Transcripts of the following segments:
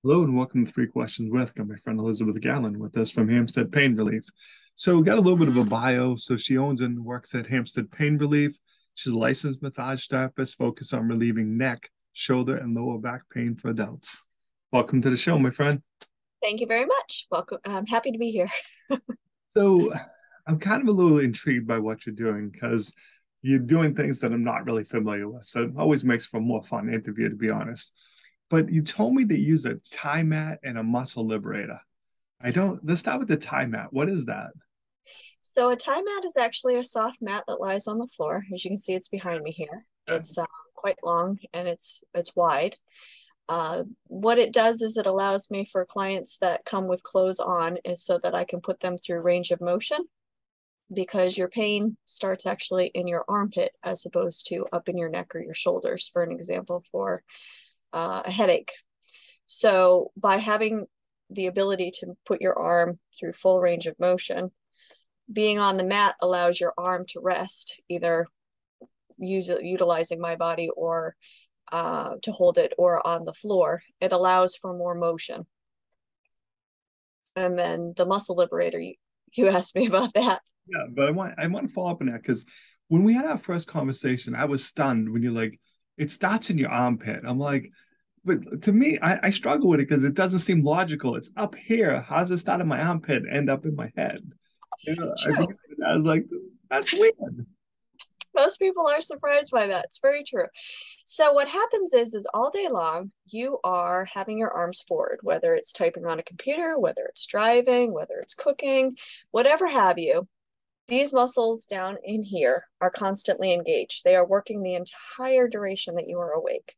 Hello and welcome to Three Questions with. Got my friend Elizabeth Gallien with us from Hampstead Pain Relief. So we got a little bit of a bio. So she owns and works at Hampstead Pain Relief. She's a licensed massage therapist focused on relieving neck, shoulder, and lower back pain for adults. Welcome to the show, my friend. Thank you very much. Welcome. I'm happy to be here. So I'm kind of a little intrigued by what you're doing because you're doing things that I'm not really familiar with. So it always makes for a more fun interview, to be honest. But you told me that you use a tie mat and a muscle liberator. I don't. Let's start with the tie mat. What is that? So a tie mat is actually a soft mat that lies on the floor. As you can see, it's behind me here. Uh, It's quite long and it's wide. What it does is it allows me for clients that come with clothes on is so that I can put them through range of motion because your pain starts actually in your armpit as opposed to up in your neck or your shoulders, for an example, for a headache. So by having the ability to put your arm through full range of motion, being on the mat allows your arm to rest, either utilizing my body or to hold it or on the floor. It allows for more motion. And then the muscle liberator, you asked me about that. yeah, but I want to follow up on that because when we had our first conversation, I was stunned when you're like, it starts in your armpit. I'm like, but to me, I struggle with it because it doesn't seem logical. It's up here. How's it start in my armpit and end up in my head? True. I was like, that's weird. Most people are surprised by that. It's very true. So what happens is all day long you are having your arms forward, whether it's typing on a computer, whether it's driving, whether it's cooking, whatever have you. These muscles down in here are constantly engaged. They are working the entire duration that you are awake.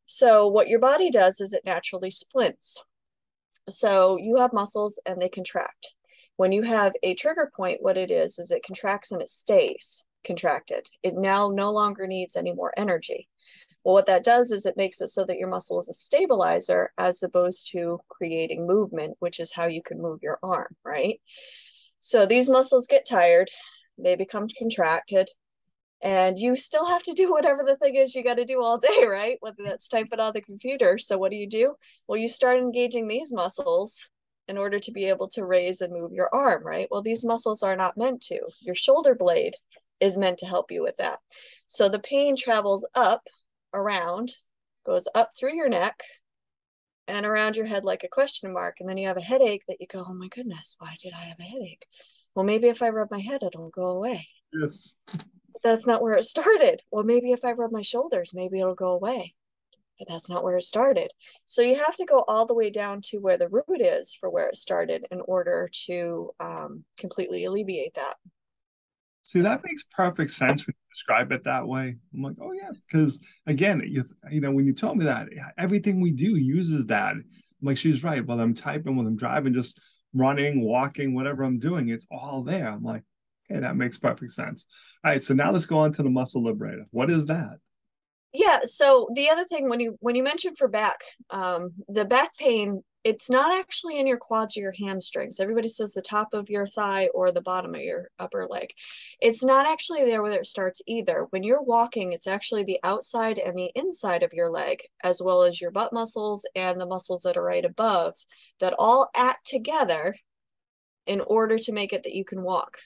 So what your body does is it naturally splints. So you have muscles and they contract. When you have a trigger point, what it is it contracts and it stays contracted. It now no longer needs any more energy. Well, what that does is it makes it so that your muscle is a stabilizer as opposed to creating movement, which is how you can move your arm, right? So these muscles get tired, they become contracted, and you still have to do whatever the thing is you got to do all day, right? Whether that's type it on the computer. So what do? Well, you start engaging these muscles in order to be able to raise and move your arm, right? Well, these muscles are not meant to. Your shoulder blade is meant to help you with that. So the pain travels up, around, goes up through your neck and around your head like a question mark. And then you have a headache that you go, oh my goodness, why did I have a headache? Well, maybe if I rub my head, it'll go away. Yes. But that's not where it started. Well, maybe if I rub my shoulders, maybe it'll go away. But that's not where it started. So you have to go all the way down to where the root is for where it started in order to completely alleviate that. See, that makes perfect sense when you describe it that way. I'm like, oh yeah, because again, when you told me that everything we do uses that. I'm like, she's right. While I'm typing, when I'm driving, just running, walking, whatever I'm doing, it's all there. I'm like, okay, that makes perfect sense. All right, so now let's go on to the muscle liberator. What is that? Yeah. So the other thing, when you mentioned for back, the back pain, it's not actually in your quads or your hamstrings. Everybody says the top of your thigh or the bottom of your upper leg. It's not actually there where it starts either. When you're walking, it's actually the outside and the inside of your leg, as well as your butt muscles and the muscles that are right above, that all act together in order to make it that you can walk.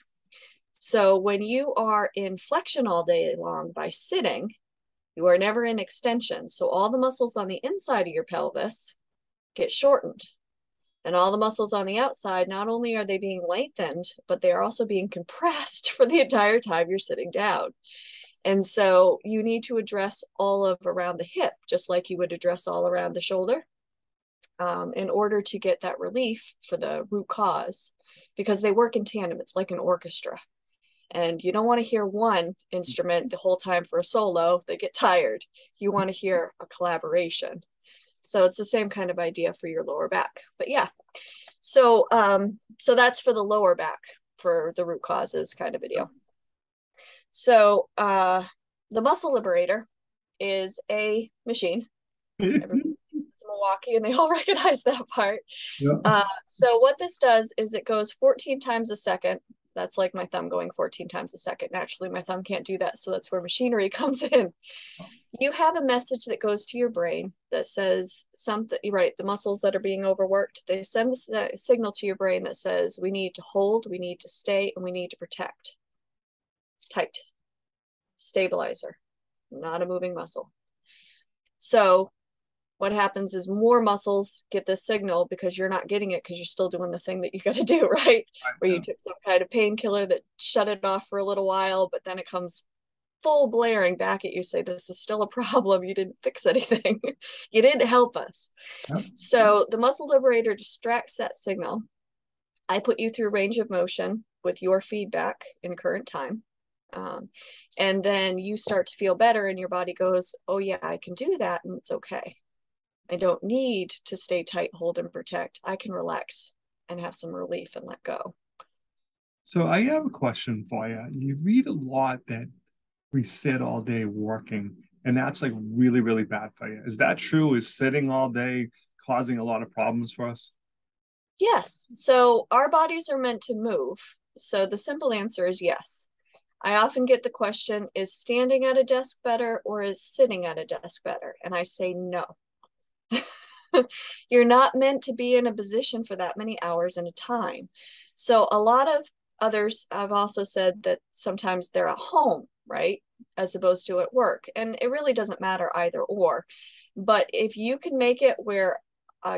So when you are in flexion all day long by sitting, you are never in extension. So all the muscles on the inside of your pelvis get shortened. And all the muscles on the outside, not only are they being lengthened, but they are also being compressed for the entire time you're sitting down. And so you need to address all of around the hip, just like you would address all around the shoulder, in order to get that relief for the root cause, because they work in tandem. It's like an orchestra. And you don't want to hear one instrument the whole time for a solo. They get tired. You want to hear a collaboration. So it's the same kind of idea for your lower back. But yeah, so that's for the lower back for the root causes kind of a deal. So the muscle liberator is a machine. Everybody's Milwaukee and they all recognize that part. Yeah. So what this does is it goes 14 times a second That's like my thumb going 14 times a second. Naturally, my thumb can't do that. So that's where machinery comes in. You have a message that goes to your brain that says something, right? The muscles that are being overworked, they send a signal to your brain that says, we need to hold, we need to stay, and we need to protect. Tight. Stabilizer, not a moving muscle. So what happens is more muscles get this signal because you're not getting it because you're still doing the thing that you got to do, right? Where you took some kind of painkiller that shut it off for a little while, but then it comes full blaring back at you, say, this is still a problem. You didn't fix anything. You didn't help us. Yep. So the muscle liberator distracts that signal. I put you through range of motion with your feedback in current time. And then you start to feel better and your body goes, oh yeah, I can do that and it's okay. I don't need to stay tight, hold, and protect. I can relax and have some relief and let go. So I have a question for you. You read a lot that we sit all day working, and that's like really, really bad for you. Is that true? Is sitting all day causing a lot of problems for us? Yes. So our bodies are meant to move. So the simple answer is yes. I often get the question, is standing at a desk better or is sitting at a desk better? And I say no. You're not meant to be in a position for that many hours at a time. So a lot of others have also said that sometimes they're at home, right, as opposed to at work. And it really doesn't matter either or. But if you can make it where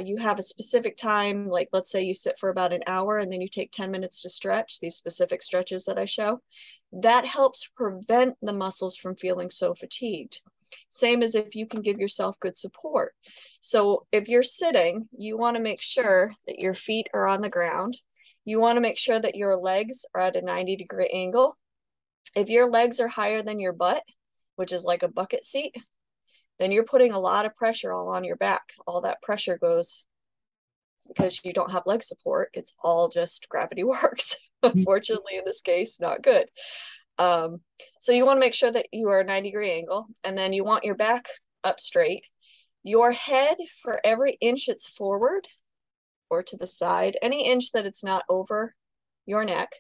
you have a specific time, like let's say you sit for about an hour and then you take 10 minutes to stretch, these specific stretches that I show, that helps prevent the muscles from feeling so fatigued. Same as if you can give yourself good support. So if you're sitting, you want to make sure that your feet are on the ground. You want to make sure that your legs are at a 90-degree angle. If your legs are higher than your butt, which is like a bucket seat, then you're putting a lot of pressure all on your back. All that pressure goes because you don't have leg support. It's all just gravity works. Unfortunately, in this case, not good. So you want to make sure that you are a 90-degree angle, and then you want your back up straight. Your head, for every inch it's forward or to the side, any inch that it's not over your neck,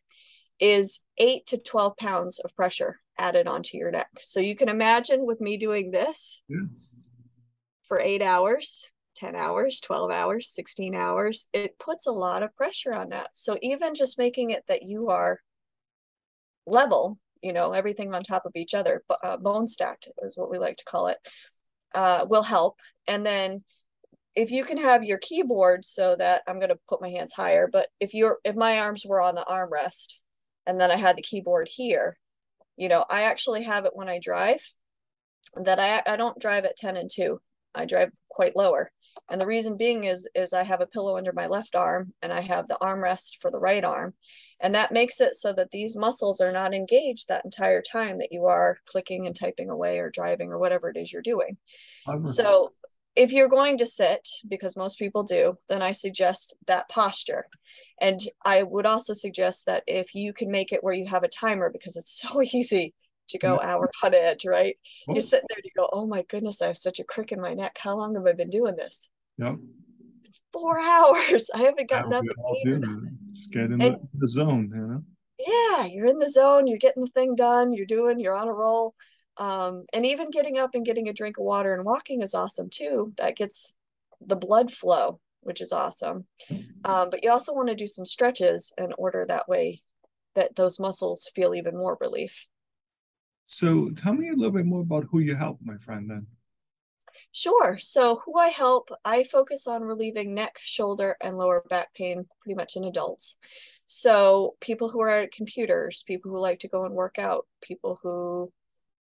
is 8 to 12 pounds of pressure added onto your neck. So you can imagine with me doing this for 8 hours, 10 hours, 12 hours, 16 hours, it puts a lot of pressure on that. So even just making it that you are level, you know, everything on top of each other, bone stacked is what we like to call it, will help. And then if you can have your keyboard so that I'm going to put my hands higher, but if my arms were on the armrest and then I had the keyboard here, you know, I actually have it when I drive that I don't drive at 10 and 2. I drive quite lower. And the reason being is I have a pillow under my left arm and I have the armrest for the right arm. And that makes it so that these muscles are not engaged that entire time that you are clicking and typing away or driving or whatever it is you're doing. So if you're going to sit, because most people do, then I suggest that posture. And I would also suggest that if you can make it where you have a timer, because it's so easy to go hour on edge, right? You sit there and you go, oh my goodness, I have such a crick in my neck. How long have I been doing this? Yep. 4 hours. I haven't gotten up. Just get in the zone, you know? Yeah, you're in the zone, you're getting the thing done, you're on a roll. And even getting up and getting a drink of water and walking is awesome too. That gets the blood flow, which is awesome. But you also want to do some stretches in order that way that those muscles feel even more relief. So tell me a little bit more about who you help, my friend, then. Sure. So who I help, I focus on relieving neck, shoulder, and lower back pain pretty much in adults. So people who are at computers, people who like to go and work out, people who,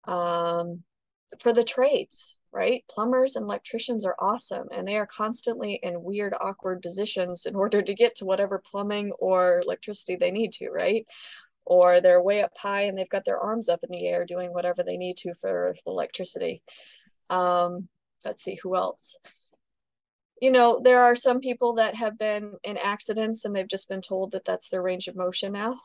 for the trades, right? Plumbers and electricians are awesome, and they are constantly in weird, awkward positions in order to get to whatever plumbing or electricity they need to, right? Or they're way up high and they've got their arms up in the air doing whatever they need to for electricity. Let's see, who else? You know, there are some people that have been in accidents and they've just been told that that's their range of motion now.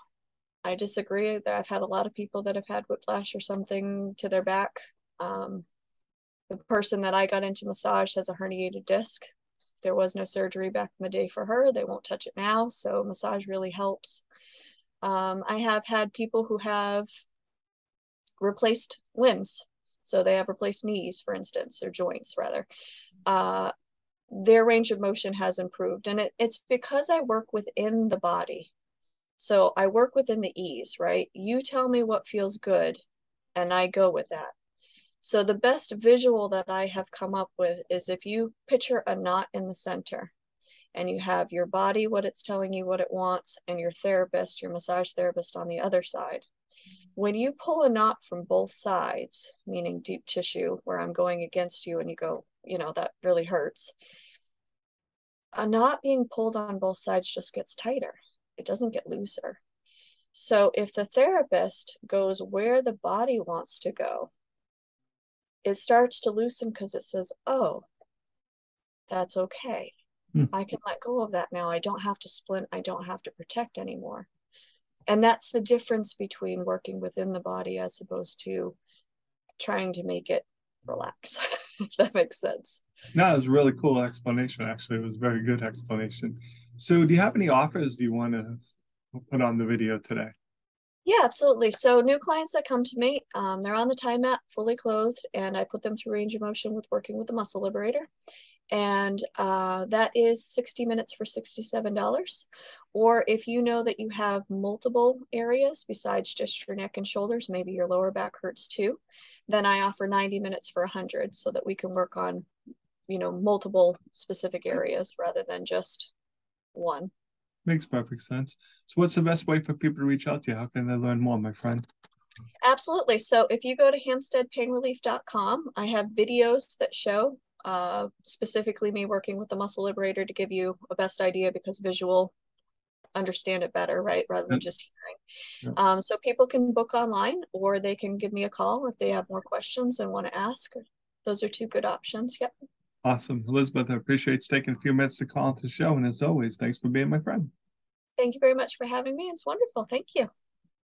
I disagree. I've had a lot of people that have had whiplash or something to their back. The person that I got into massage has a herniated disc. There was no surgery back in the day for her. They won't touch it now. So massage really helps. I have had people who have replaced limbs. So they have replaced knees, for instance, or joints rather. Their range of motion has improved. And it's because I work within the body. So I work within the ease, right? You tell me what feels good and I go with that. So the best visual that I have come up with is if you picture a knot in the center and you have your body, what it's telling you what it wants, and your therapist, your massage therapist on the other side. When you pull a knot from both sides, meaning deep tissue where I'm going against you and you go, that really hurts. A knot being pulled on both sides just gets tighter. It doesn't get looser. So if the therapist goes where the body wants to go, it starts to loosen because it says, oh, that's okay. I can let go of that now. I don't have to splint. I don't have to protect anymore. And that's the difference between working within the body as opposed to trying to make it relax, if that makes sense. No, it was a really cool explanation. Actually, it was a very good explanation. So, do you have any offers you want to put on the video today? Yeah, absolutely. So new clients that come to me, they're on the timeout, fully clothed, and I put them through range of motion with working with the muscle liberator. And that is 60 minutes for $67. Or if you know that you have multiple areas besides just your neck and shoulders, maybe your lower back hurts too, then I offer 90 minutes for 100 so that we can work on, multiple specific areas rather than just one. Makes perfect sense. So, what's the best way for people to reach out to you? How can they learn more, my friend? Absolutely. So if you go to hampsteadpainrelief.com, I have videos that show specifically me working with the muscle liberator to give you a best idea because visual understand it better, right? Rather than just hearing. Yeah. So people can book online or they can give me a call if they have more questions and want to ask. Those are two good options. Yep. Awesome. Elizabeth, I appreciate you taking a few minutes to call into the show. And as always, thanks for being my friend. Thank you very much for having me. It's wonderful. Thank you.